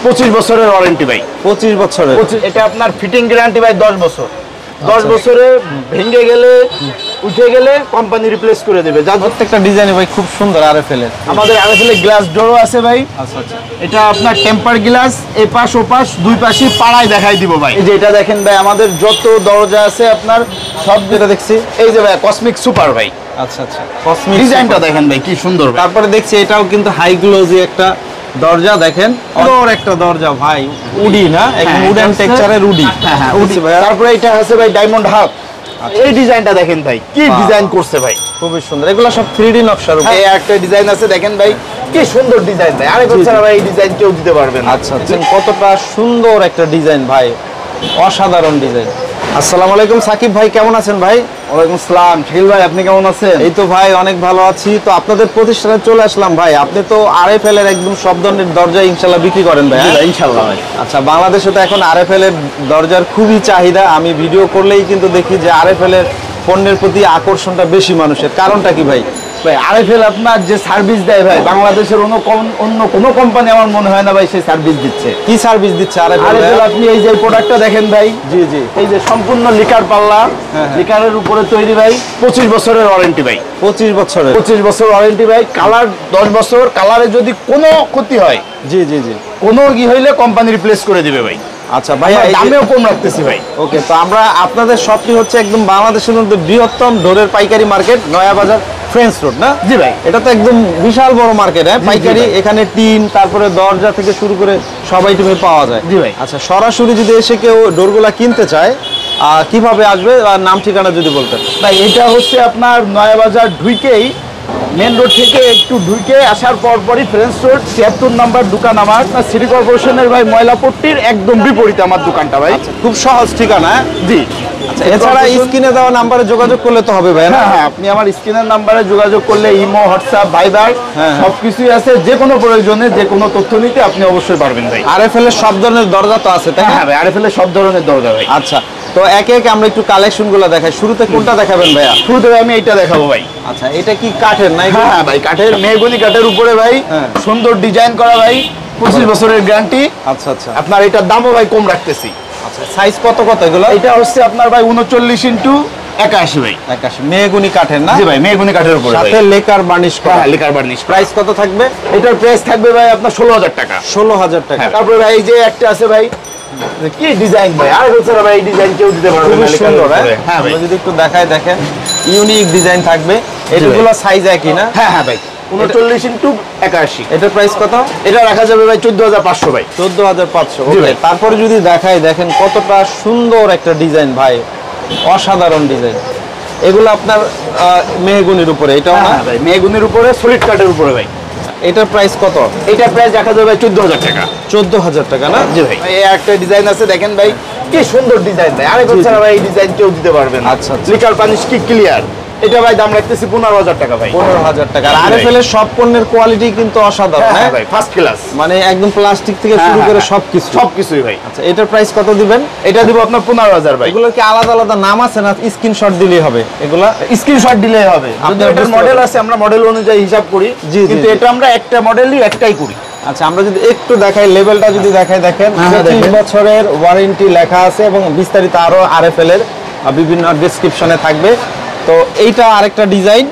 25 বছরের ওয়ারেন্টি ভাই। 25 বছরের। এটা আপনার ফিটিং গ্যারান্টি ভাই 10 বছর। 10 বছরে ভেঙে গেলে উঠে গেলে কোম্পানি রিপ্লেস করে দেবে। যা প্রত্যেকটা ডিজাইন ভাই খুব সুন্দর আরএফএল এর। আমাদের আরএফএল এর গ্লাস ডোরও আছে ভাই। আচ্ছা আচ্ছা। এটা আপনার টেম্পার গ্লাস, এই পাশ ও পাশ দুই পাশে পাড়ায় দেখাই দিব ভাই। এই যে এটা দেখেন ভাই, আমাদের যত দরজা আছে আপনার সব যেটা দেখছি, এই যে ভাই কসমিক সুপার ভাই। আচ্ছা আচ্ছা। কসমিক ডিজাইনটা দেখেন ভাই কি সুন্দর। তারপরে দেখছি এটাও কিন্তু হাই গ্লোজি একটা দরজা, দেখেন বড় একটা দরজা ভাই, উডি না, একদম উডেন টেক্সচারের উডি। হ্যাঁ উডি ভাই। তারপরে এটা আছে ভাই ডায়মন্ড হাফ। এই ডিজাইনটা দেখেন ভাই কি ডিজাইন করছে ভাই, খুবই সুন্দর। এগুলো সব 3D নকশার উপর। এই একটা ডিজাইন আছে দেখেন ভাই কি সুন্দর ডিজাইন ভাই। আরেক বছর ভাই এই ডিজাইন কেউ দিতে পারবে না। আচ্ছা আচ্ছা, কতটা সুন্দর একটা ডিজাইন ভাই, অসাধারণ ডিজাইন। আসসালামু আলাইকুম সাকিব ভাই, কেমন আছেন ভাই? ওয়ালাইকুম আসসালাম শাকিল ভাই, আপনি কেমন আছেন? এই তো ভাই অনেক ভালো আছি। তো আপনাদের প্রতিষ্ঠানে চলে আসলাম ভাই। আপনি তো আরএফএল এর একদম সব ধরনের দরজা ইনশাআল্লাহ বিক্রি করেন ভাই? ইনশাআল্লাহ ভাই। আচ্ছা, বাংলাদেশে তো এখন আরএফএল এর দরজার খুবই চাহিদা। আমি ভিডিও করলেই কিন্তু দেখি যে আরএফএল এর পণ্যের প্রতি আকর্ষণটা বেশি মানুষের। কারণটা কি ভাই? ভাই আরএফএল আপনার যে সার্ভিস দেয় ভাই, বাংলাদেশের অন্য কোনো কোম্পানি আমার মনে হয় না ভাই সেই সার্ভিস দিচ্ছে। কি সার্ভিস দিচ্ছে আরএফএল? আপনি এই যে প্রোডাক্টটা দেখেন ভাই, জি জি, এই যে সম্পূর্ণ লিকার পাল্লা, লিকারের উপরে তৈরি ভাই, 25 বছরের ওয়ারেন্টি ভাই। 25 বছরের। 25 বছর ওয়ারেন্টি ভাই। কালার 10 বছর। কালারে যদি কোনো ক্ষতি হয়, জি জি জি, কোনো কি হইলে কোম্পানি রিপ্লেস করে দিবে ভাই। আচ্ছা ভাই, দামেও কম রাখতেছি ভাই। ওকে, তো আমরা আপনাদের শপটি হচ্ছে একদম বাংলাদেশের মধ্যে বৃহত্তম ডোরের পাইকারি মার্কেট, নয়াবাজার ফ্রেঞ্চ রোড না? জি ভাই। এটা তো একদম বিশাল বড় মার্কেট, হ্যাঁ পাইকারি। এখানে টিন, তারপরে দরজা থেকে শুরু করে সব আইটেমে পাওয়া যায়। জি ভাই। আচ্ছা, সরাসরি যদি এসে কেউ ডোরগুলা কিনতে চায় কিভাবে আসবে, আর নাম ঠিকানা যদি বলতেন ভাই। এটা হচ্ছে আপনার নয়াবাজার ঢুকেই, মেন রোড থেকে একটু ঢুকে আসার পরপরই ফ্রেঞ্চ রোড 76 নম্বর দোকান আমার। সিটি কর্পোরেশনের ভাই ময়লাপট্টির একদম বিপরীতে আমার দোকানটা ভাই। খুব সহজ ঠিকানা। জি। আচ্ছা, এছাড়া স্ক্রিনে দেওয়া নাম্বারে যোগাযোগ করলে তো হবে ভাই না? হ্যাঁ, আপনি আমার স্ক্রিনের নাম্বারে যোগাযোগ করলে ইমো, হোয়াটসঅ্যাপ, ভাইবার সবকিছুই আছে। যে কোনো প্রয়োজনে যে কোনো তথ্য নিতে আপনি অবশ্যই পারবেন ভাই। আরএফএল এর সব ধরনের দরজা তো আছে তাই না? হ্যাঁ ভাই, আরএফএল এর সব ধরনের দরজা ভাই। আচ্ছা, তো একে একে আমরা একটু কালেকশন গুলো দেখাই। শুরুতে কোনটা দেখাবেন ভাইয়া? শুরুতে আমি এইটা দেখাবো ভাই। আচ্ছা, এটা কি কাঠের না? হ্যাঁ ভাই, কাঠের, মেহগনি কাঠের উপরে ভাই, সুন্দর ডিজাইন করা ভাই, 25 বছরের গ্যারান্টি। আচ্ছা আচ্ছা। আপনার এটার দামও ভাই কম রাখতেছি। আচ্ছা, সাইজ কত কত এগুলো? এটা হচ্ছে আপনার ভাই 39x81 ভাই। 81 মেহগনি কাঠের না? জি ভাই, মেহগনি কাঠের উপরে সাথে লেকার বার্নিশ করা। হ্যাঁ, লেকার বার্নিশ। প্রাইস কত থাকবে? এটার প্রাইস থাকবে ভাই আপনার 16,000 টাকা। 16,000 টাকা। তারপরে ভাই এই যে একটা আছে ভাই, কি ডিজাইন ভাই, আর বছর ভাই এই ডিজাইন কেউ দিতে পারবে না। সুন্দর। হ্যাঁ ভাই, আমরা যদি একটু দেখাই, দেখেন ইউনিক ডিজাইন থাকবে। এগুলো সাইজ একই না? হ্যাঁ হ্যাঁ ভাই, 39x81। এটার প্রাইস কত? এটা রাখা যাবে ভাই 14,500 ভাই। 14,500। জি ওকে, ভাই। তারপরে যদি দেখাই, দেখেন কতটা সুন্দর একটা ডিজাইন ভাই, অসাধারণ ডিজাইন। এগুলো আপনার মেহগনির উপরে, এটাও না? হ্যাঁ ভাই, মেহগনির উপরে, সলিড কাঠের উপরে ভাই। এটার প্রাইস কত? এটার প্রাইস রাখা যাবে ভাই 14,000 টাকা। 14,000 টাকা না? জি ভাই। এই একটা ডিজাইন আছে দেখেন ভাই, কি সুন্দর ডিজাইন ভাই। আরেক বছর ভাই এই ডিজাইন কেউ দিতে পারবে না। আচ্ছা আচ্ছা। লিকার পানিশ কি ক্লিয়ার। এটা ভাই দাম রাখতেছি 15,000 টাকা ভাই। 15,000 টাকা। আর আরএফএল এর সব পণ্যের কোয়ালিটি কিন্তু অসাধারণ। হ্যাঁ ভাই, ফার্স্ট ক্লাস। মানে একদম প্লাস্টিক থেকে শুরু করে সবকিছু। সবকিছুই ভাই। আচ্ছা, এটার প্রাইস কত দিবেন? এটা দিব আপনার 15,000 ভাই। এগুলোর কি আলাদা আলাদা নাম আছে না স্ক্রিনশট দিলেই হবে? এগুলা স্ক্রিনশট দিলেই হবে। যদি এটার মডেল আছে, আমরা মডেল অনুযায়ী হিসাব করি, কিন্তু এটা আমরা একটা মডেলই একটাই করি। আচ্ছা, আমরা যদি একটু দেখাই, লেভেলটা যদি দেখাই, দেখেন 25 বছরের ওয়ারেন্টি লেখা আছে এবং বিস্তারিত আরো আরএফএল এর বিভিন্ন ডেসক্রিপশনে থাকবে। তো এইটা আরেকটা ডিজাইন।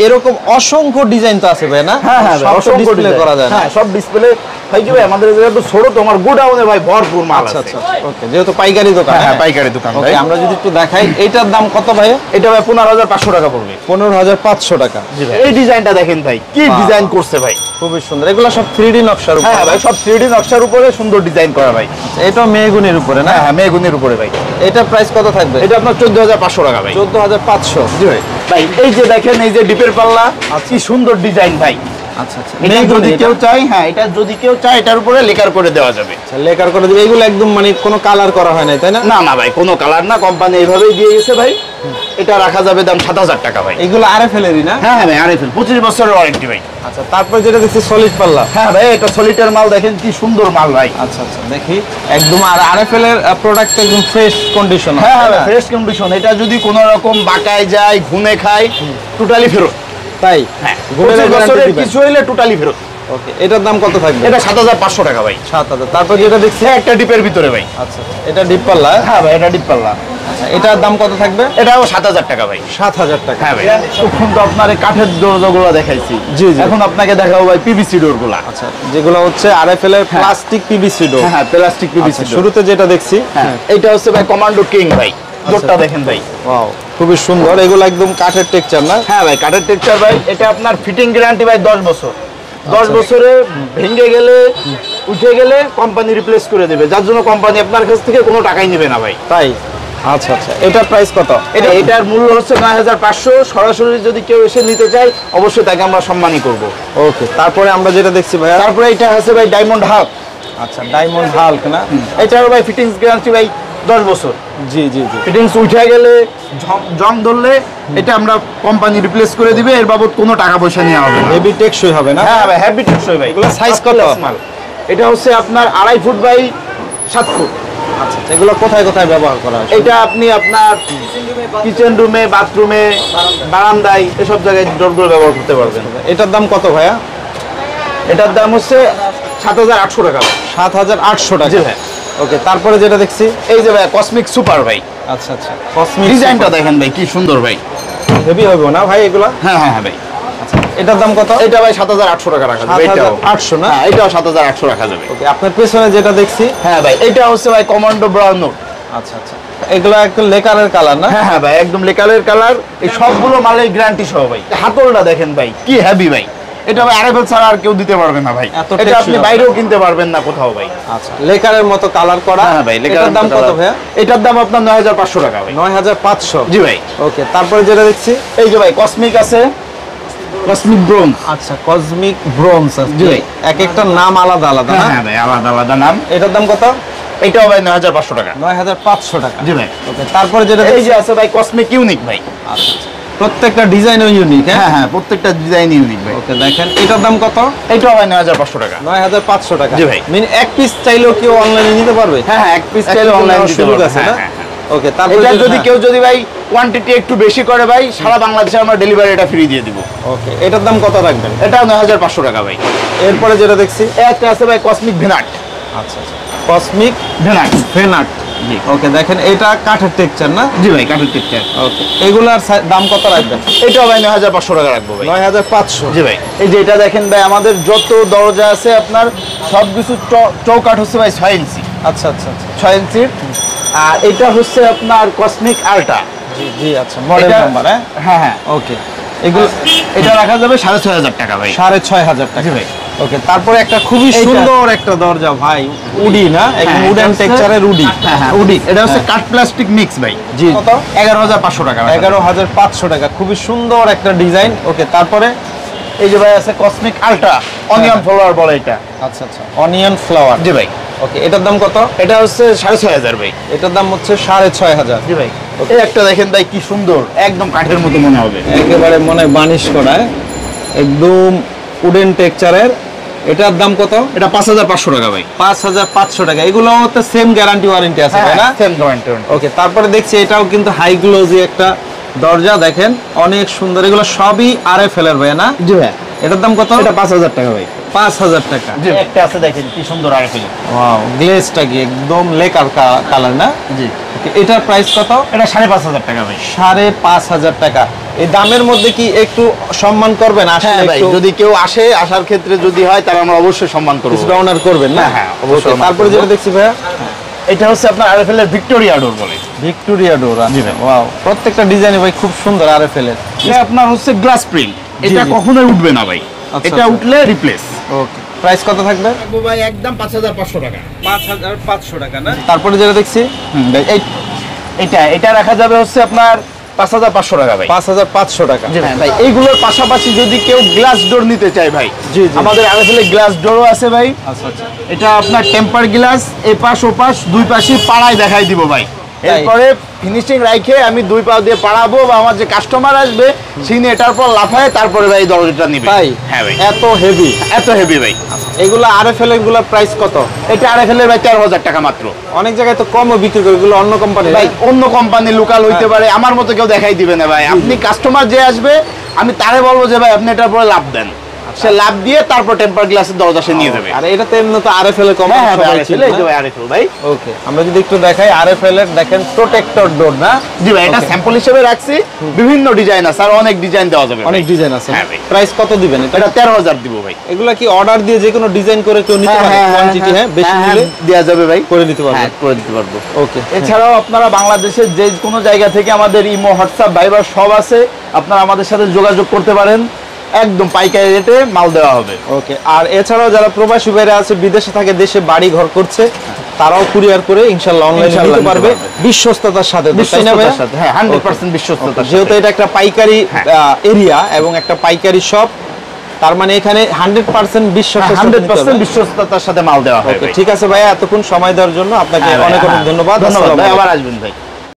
এরকম অসংখ্য ডিজাইন তো আছে ভাই না? হ্যাঁ হ্যাঁ, সব ডিসপ্লে করা যায় না? হ্যাঁ, সব ডিসপ্লে ভাই। কি ভাই, আমাদের যেহেতু ছোট, তোমার গোডাউনে ভাই ভরপুর মাল আছে। আচ্ছা আচ্ছা, ওকে, যেহেতু পাইকারি দোকান। হ্যাঁ, পাইকারি দোকান ভাই। আমরা যদি একটু দেখাই, এটার দাম কত ভাই? এটা ভাই 15,500 টাকা পড়বে। 15,500 টাকা। জি ভাই। এই ডিজাইনটা দেখেন ভাই, কি ডিজাইন করছে ভাই, খুবই সুন্দর। এগুলো সব 3D নকশার উপরে। হ্যাঁ ভাই, সব 3D নকশার উপরে সুন্দর ডিজাইন করা ভাই। এটা মেহগনির উপরে না? হ্যাঁ, মেহগনির উপরে ভাই। এটা প্রাইস কত থাকবে? এটা আপনার 14,500 টাকা ভাই। 14,500। জি ভাই। ভাই এই যে দেখেন, এই যে ডিপের পাল্লা, কি সুন্দর ডিজাইন ভাই। আচ্ছা আচ্ছা, এটা যদি কেউ চায়, হ্যাঁ, এটা যদি কেউ চায় এটার উপরে লেকার করে দেওয়া যাবে। আচ্ছা, লেকার করে দিবে। এগুলো একদম মানে কোনো কালার করা হয় না তাই না? না না ভাই, কোনো কালার না, কোম্পানি এইভাবেই দিয়ে গেছে ভাই। এটা রাখা যাবে দাম 7,000 টাকা ভাই। এগুলো আরএফএল এরই না? হ্যাঁ ভাই, আরএফএল 25 বছরের ওয়ারেন্টি ভাই। আচ্ছা, তারপর যেটা দেখছি সলিড পাল্লা। হ্যাঁ ভাই, এটা সলিডের মাল, দেখেন কি সুন্দর মাল ভাই। আচ্ছা আচ্ছা, দেখি একদম। আর আরএফএল এর প্রোডাক্ট একদম ফ্রেশ কন্ডিশন। হ্যাঁ হ্যাঁ, ফ্রেশ কন্ডিশন। এটা যদি কোনো রকম বাঁকায় যায়, ঘুনে খায়, টোটালি ফেরত। তাই? হ্যাঁ, 25 বছরের কিছু হইলে টোটালি ফেরত। ওকে, এটার দাম কত থাকবে? এটা 7500 টাকা ভাই। 7000। তারপর যেটা দেখছি একটা ডিপের ভিতরে ভাই। আচ্ছা, এটা ডিপ পাল্লা। হ্যাঁ ভাই, এটা ডিপ পাল্লা। আচ্ছা, এটার দাম কত থাকবে? এটাও 7000 টাকা ভাই। 7000 টাকা। হ্যাঁ ভাই, তখন তো আপনার এই কাঠের দরজাগুলো দেখাইছি। জি জি। এখন আপনাকে দেখাবো ভাই পিভিসি ডোরগুলো। আচ্ছা, যেগুলো হচ্ছে আরএফএল এর প্লাস্টিক পিভিসি ডোর। হ্যাঁ, প্লাস্টিক পিভিসি ডোর। শুরুতে যেটা দেখছি, হ্যাঁ, এটা হচ্ছে ভাই কমান্ডো কিং ভাই। ডোরটা দেখেন ভাই। ওয়াও, খুবই সুন্দর। এগুলো একদম কাঠের টেক্সচার না? হ্যাঁ ভাই, কাঠের টেক্সচার ভাই। এটা আপনার ফিটিং গ্যারান্টি ভাই 10 বছর। 10 বছরে ভেঙে গেলে উঠে গেলে কোম্পানি রিপ্লেস করে দেবে, যার জন্য কোম্পানি আপনার কাছ থেকে কোনো টাকাই নেবে না ভাই। তাই? আচ্ছা আচ্ছা, এটার প্রাইস কত? এটার মূল্য হচ্ছে 9500। সরাসরি যদি কেউ এসে নিতে চায় অবশ্যই তাকে আমরা সম্মানই করব। ওকে, তারপরে আমরা যেটা দেখছি ভাইয়া, তারপরে এটা আছে ভাই ডায়মন্ড হাফ। আচ্ছা, ডায়মন্ড হাল্ক না? এটারও ভাই ফিটিংস গ্যারান্টি ভাই 10 বছর। জি জি জি। ফিটিংস উঠে গেলে জং ধরলে এটা আমরা কোম্পানি রিপ্লেস করে দিবে, এর বাবদ কোনো টাকা পয়সা নেওয়া হবে না। হেভি টেকসই হবে না? হ্যাঁ ভাই, হেভি টেকসই ভাই। এগুলো সাইজ কত? এটা হচ্ছে আপনার 2.5 ফুট বাই 7 ফুট। আচ্ছা, এগুলো কোথায় কোথায় ব্যবহার করা হয়? এটা আপনি আপনার কিচেন রুমে, বাথরুমে, বারান্দায় এসব জায়গায় ডোরগুলো ব্যবহার করতে পারবেন। এটার দাম কত ভাইয়া? এটার দাম হচ্ছে 7800 টাকা। 7800 টাকা। জি ভাই। ওকে, তারপরে যেটা দেখছি, এই যে ভাই কসমিক সুপার ভাই। আচ্ছা আচ্ছা, কসমিক ডিজাইনটা দেখেন ভাই, কি সুন্দর ভাই। হেভি হবে না ভাই এগুলা? হ্যাঁ হ্যাঁ হ্যাঁ ভাই। আচ্ছা, এটার দাম কত? এটা ভাই 7800 টাকা রাখা যাবে। এটাও 7800 না? হ্যাঁ, এটাও 7800 রাখা যাবে। ওকে, আপনার পেছনে যেটা দেখছি, হ্যাঁ ভাই, এটা হচ্ছে ভাই কমান্ডো ব্রাউন নোট। আচ্ছা আচ্ছা, এগুলো একদম লেকারের কালার না? হ্যাঁ হ্যাঁ ভাই, একদম লেকালের কালার। এই সবগুলো মালের গ্যারান্টি সহ ভাই। হাতলটা দেখেন ভাই, কি হেভি ভাই। এটা ভাই আরএফএল ছাড়া আর কেউ দিতে পারবে না ভাই। এত এটা টেকসই আপনি হবে। বাইরেও কিনতে পারবেন না কোথাও ভাই। আচ্ছা, লেকারের মতো কালার করা। হ্যাঁ ভাই, এটার দাম কত ভাইয়া? এটার দাম আপনার 9500 টাকা ভাই। 9500। জি ভাই। ওকে, তারপরে যেটা দেখছি, এই যে ভাই কসমিক আছে, কসমিক ব্রোঞ্জ। আচ্ছা, কসমিক ব্রোঞ্জ আছে। জি ভাই। এক একটা নাম আলাদা আলাদা না? হ্যাঁ ভাই, আলাদা আলাদা নাম। এটার দাম কত? এটাও ভাই 9500 টাকা। 9500 টাকা। জি ভাই। ওকে, তারপরে যেটা এই দেখছি, যে আছে ভাই কসমিক ইউনিক ভাই। আচ্ছা, প্রত্যেকটা ডিজাইনও ইউনিক। হ্যাঁ হ্যাঁ, প্রত্যেকটা ডিজাইন ইউনিক ভাই। ওকে, দেখেন এটার দাম কত? এটাও ভাই 9500 টাকা। 9500 টাকা। জি ভাই। মানে এক পিস চাইলেও কেউ অনলাইনে নিতে পারবে? হ্যাঁ হ্যাঁ, এক পিস এক চাইলে পিস অনলাইন নেওয়ার দিতে সুযোগ পারবে। আছে হ্যাঁ না? হ্যাঁ হ্যাঁ। ওকে, তারপরে এটা যেটা- যদি কেউ যদি ভাই কোয়ান্টিটি একটু বেশি করে ভাই, সারা বাংলাদেশে আমরা ডেলিভারিটা ফ্রি দিয়ে দিব। ওকে, এটার দাম কত রাখবেন? এটাও 9500 টাকা ভাই। এরপরে যেটা দেখছি, একটা আছে ভাই কসমিক ভেনাট। আচ্ছা আচ্ছা, কসমিক ভেনাট। ফেনাট। জি। ওকে, দেখেন এটা কাঠের টেক্সচার না? জি ভাই, কাঠের টেক্সচার। ওকে, এগুলার দাম কত রাখবেন? এটাও ভাই 9500 টাকা রাখবো ভাই। 9500। জি ভাই। এই যে এটা দেখেন ভাই, আমাদের যত দরজা আছে আপনার সবকিছু চৌকাঠ হচ্ছে ভাই 6 ইঞ্চি। আচ্ছা আচ্ছা আচ্ছা, 6 ইঞ্চির। আর এটা হচ্ছে আপনার কসমিক আল্ট্রা। জি জি, আচ্ছা, মডেল নাম্বার। হ্যাঁ হ্যাঁ। ওকে, এগুলো এটা রাখা যাবে 6500 টাকা ভাই। 6500 টাকা। জি ভাই। ওকে, তারপরে একটা খুবই এইটা- সুন্দর একটা দরজা ভাই, উডি না? একদম হ্যাঁ, উডেন এটা হচ্ছে- টেক্সচারের উডি। হ্যাঁ হ্যাঁ, উডি। এটা হচ্ছে কাঠ প্লাস্টিক মিক্স ভাই। জি। কত? 11500 টাকা। 11500 টাকা, খুবই সুন্দর একটা ডিজাইন। ওকে, তারপরে এই যে ভাই আছে কসমিক আল্ট্রা অনিয়ন ফ্লাওয়ার বলে এটা। আচ্ছা আচ্ছা, অনিয়ন ফ্লাওয়ার। জি ভাই। ওকে, এটার দাম কত? এটা হচ্ছে 6500 ভাই। এটার দাম হচ্ছে 6500। জি ভাই। এই একটা দেখেন ভাই, কি সুন্দর, একদম কাঠের মতো মনে হবে। একেবারে মনে বানিশ করা, একদম উডেন টেক্সচারের। এটার দাম কত? এটা 5500 টাকা ভাই। 5500 টাকা। এগুলো তো সেম গ্যারান্টি ওয়ারেন্টি আছে তাই না? Same guarantee. ওকে, তারপরে দেখছি এটাও কিন্তু হাই গ্লোজি একটা দরজা, দেখেন অনেক সুন্দর। এগুলো সবই আরএফএল এর ভাই না? জি ভাই। এটার দাম কত? এটা 5000 টাকা ভাই। 5000 টাকা। জি, একটা আছে দেখেন কি সুন্দর আরএফএল। ওয়াও, গ্লেজটা কি একদম লেকার কালার না? জি। ওকে, এটার প্রাইস কত? এটা 5500 টাকা ভাই। 5500 টাকা। এই দামের মধ্যে কি একটু সম্মান করবেন? হ্যাঁ আসলে ভাই, একটু যদি কেউ আসে, আসার ক্ষেত্রে যদি হয় তাহলে আমরা অবশ্যই সম্মান করব। ডিসকাউন্ট আর করবেন না? হ্যাঁ, হ্যাঁ, অবশ্যই। Okay, তারপরে যেটা দেখছি ভাইয়া, এটা হচ্ছে আপনার আরএফএল এর ভিক্টোরিয়া ডোর বলে। ভিক্টোরিয়া ডোর। জি ভাই। ওয়াও, প্রত্যেকটা ডিজাইন ভাই খুব সুন্দর আরএফএল এর। এটা আপনার হচ্ছে গ্লাস প্রিন্ট। এটা জি। কখনোই উঠবে না ভাই। আচ্ছা, এটা আচ্ছা। উঠলে রিপ্লেস। ওকে, প্রাইস কত থাকবে? ভাই একদম 5500 টাকা। 5500 টাকা না? তারপরে যেটা দেখছি, ভাই এটা রাখা যাবে হচ্ছে আপনার 5500 টাকা ভাই। 5500 টাকা। জি ভাই। এইগুলোর পাশাপাশি যদি কেউ গ্লাস ডোর নিতে চায় ভাই, জি, জি। আমাদের আরএফএল গ্লাস ডোরও আছে ভাই। আচ্ছা আচ্ছা, এটা আপনার টেম্পার গ্লাস, এই পাশ ও পাশ দুই পাশই পাড়ায় দেখাই দিব ভাই। এরপরে ফিনিশিং রাইখে আমি দুই পা দিয়ে পাড়াবো, বা আমার যে কাস্টমার আসবে তিনি এটার পর লাফায় তারপরে ভাই দরজাটা নিবে। তাই? হ্যাঁ ভাই। এত হেভি? এত হেভি ভাই। এগুলো আরএফএল এগুলোর প্রাইস কত? এটা আরএফএল ভাই 13000 টাকা মাত্র। অনেক জায়গায় তো কমও বিক্রি করে, এগুলো অন্য কোম্পানি ভাই অন্য কোম্পানি লোকাল হইতে পারে, আমার মতো কেউ দেখাই দিবে না ভাই। আপনি কাস্টমার যে আসবে আমি তারে বলবো যে ভাই আপনি এটার পরে লাভ দেন। সে লাভ দিয়ে তারপর টেম্পার গ্লাসের দরজা সে নিয়ে যাবে। আর এটা তো এমনি তো আরএফএল এর হ্যাঁ কোম্পানি ভাই, এই যে ভাই আরএফএল ভাই। ওকে, আমরা যদি একটু দেখাই আরএফএল এর দেখেন প্রোটেক্টর ডোর না? জি ভাই, এটা স্যাম্পল হিসেবে রাখছি, বিভিন্ন ডিজাইন আছে আর অনেক ডিজাইন দেওয়া যাবে। অনেক ডিজাইন আছে। হ্যাঁ ভাই। প্রাইস কত দিবেন এটা? এটা 13,000 দিব ভাই। এগুলা কি অর্ডার দিয়ে যে কোনো ডিজাইন করে কেউ নিতে পারে? কোয়ান্টিটি হ্যাঁ বেশি নিলে দেওয়া যাবে ভাই, করে নিতে পারবে। হ্যাঁ করে দিতে পারবো। ওকে, এছাড়াও আপনারা বাংলাদেশের যে কোনো জায়গা থেকে আমাদের ইমো, হোয়াটসঅ্যাপ, ভাইবার সব আছে, আপনারা আমাদের সাথে যোগাযোগ করতে পারেন, একদম পাইকারি রেটে মাল দেওয়া হবে। ওকে। আর এছাড়াও যারা প্রবাসী বাইরে আছে, বিদেশে থাকে, দেশে বাড়ি ঘর করছে, তারাও কুরিয়ার করে ইনশাআল্লাহ অনলাইনে ইনশাআল্লাহ নিতে পারবে নিতে পারবে। বিশ্বস্ততার সাথে, তো তাই না ভাই? বিশ্বস্ততার সাথে, হ্যাঁ 100% বিশ্বস্ততার সাথে। যেহেতু এটা একটা পাইকারি এরিয়া এবং একটা পাইকারি শপ, তার মানে এখানে 100% বিশ্বস্ততার সাথে নিতে হবে। 100% বিশ্বস্ততার সাথে মাল দেওয়া হবে। ওকে, ঠিক আছে ভাইয়া, এতক্ষণ সময় দেওয়ার জন্য আপনাকে অনেক অনেক ধন্যবাদ। ধন্যবাদ আসসালামু ভাই, আলাইকুম। আবার আসবেন ভাই।